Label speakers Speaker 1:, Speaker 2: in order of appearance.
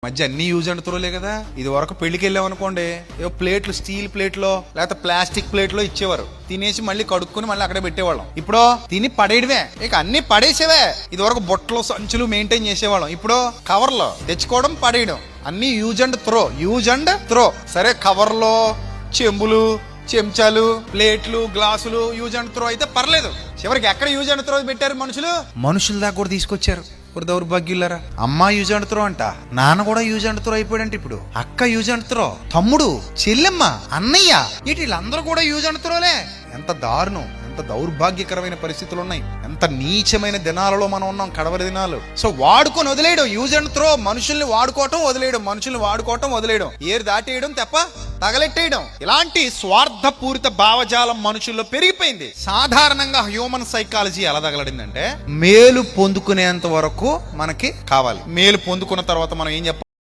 Speaker 1: మధ్య అన్ని use and త్రోలే కదా. ఇది వరకు పెళ్లికి వెళ్ళాం అనుకోండి, ఏవో ప్లేట్లు స్టీల్ ప్లేట్లో లేకపోతే ప్లాస్టిక్ ప్లేట్లో ఇచ్చేవారు, తినేసి మళ్ళీ కడుక్కుని మళ్ళీ అక్కడే పెట్టేవాళ్ళం. ఇప్పుడు తిని పడేయడమే, ఇక అన్ని పడేసేవే. ఇది వరకు బొట్టలు సంచులు మెయింటైన్ చేసేవాళ్ళం, ఇప్పుడు కవర్లో తెచ్చుకోవడం పడేయడం, అన్ని use and throw, use and throw. సరే కవర్లో చెంబులు చెంచాలు ప్లేట్లు గ్లాసులు యూజ్ అండ్ త్రో అయితే పర్లేదు. చివరికి ఎక్కడ యూజ్ అండ్ త్రో పెట్టారు మనుషుల దాకా కూడా తీసుకొచ్చారు. దౌర్భాగ్యులారా, అమ్మ యూజ్ అండ్ త్రో అంట, నాన్న కూడా యూజ్ అండ్ త్రో అయిపోయాడంట. ఇప్పుడు అక్క యూజ్ అండ్ త్రో, తమ్ముడు చెల్లెమ్మ అన్నయ్య వీళ్ళందరూ కూడా యూజ్ అండ్ త్రోలే. ఎంత దారుణం, ఎంత దౌర్భాగ్యకరమైన పరిస్థితులు ఉన్నాయి, ఎంత నీచమైన దినాలలో మనం ఉన్నాం, కడవరి దినాలు. సో వాడుకొని వదిలేయడం, యూజ్ అండ్ త్రో. మనుషుల్ని వాడుకోవటం వదిలేయడం, మనుషుల్ని వాడుకోవటం వదిలేయడం, ఏరు దాటేయడం తప్ప తగలెట్టేయడం. ఇలాంటి స్వార్థపూరిత భావజాలం మనుషుల్లో పెరిగిపోయింది. సాధారణంగా హ్యూమన్ సైకాలజీ ఎలా తగలడిందంటే, మేలు పొందుకునేంత వరకు మనకి కావాలి, మేలు పొందుకున్న తర్వాత మనం ఏం చెప్పాలి?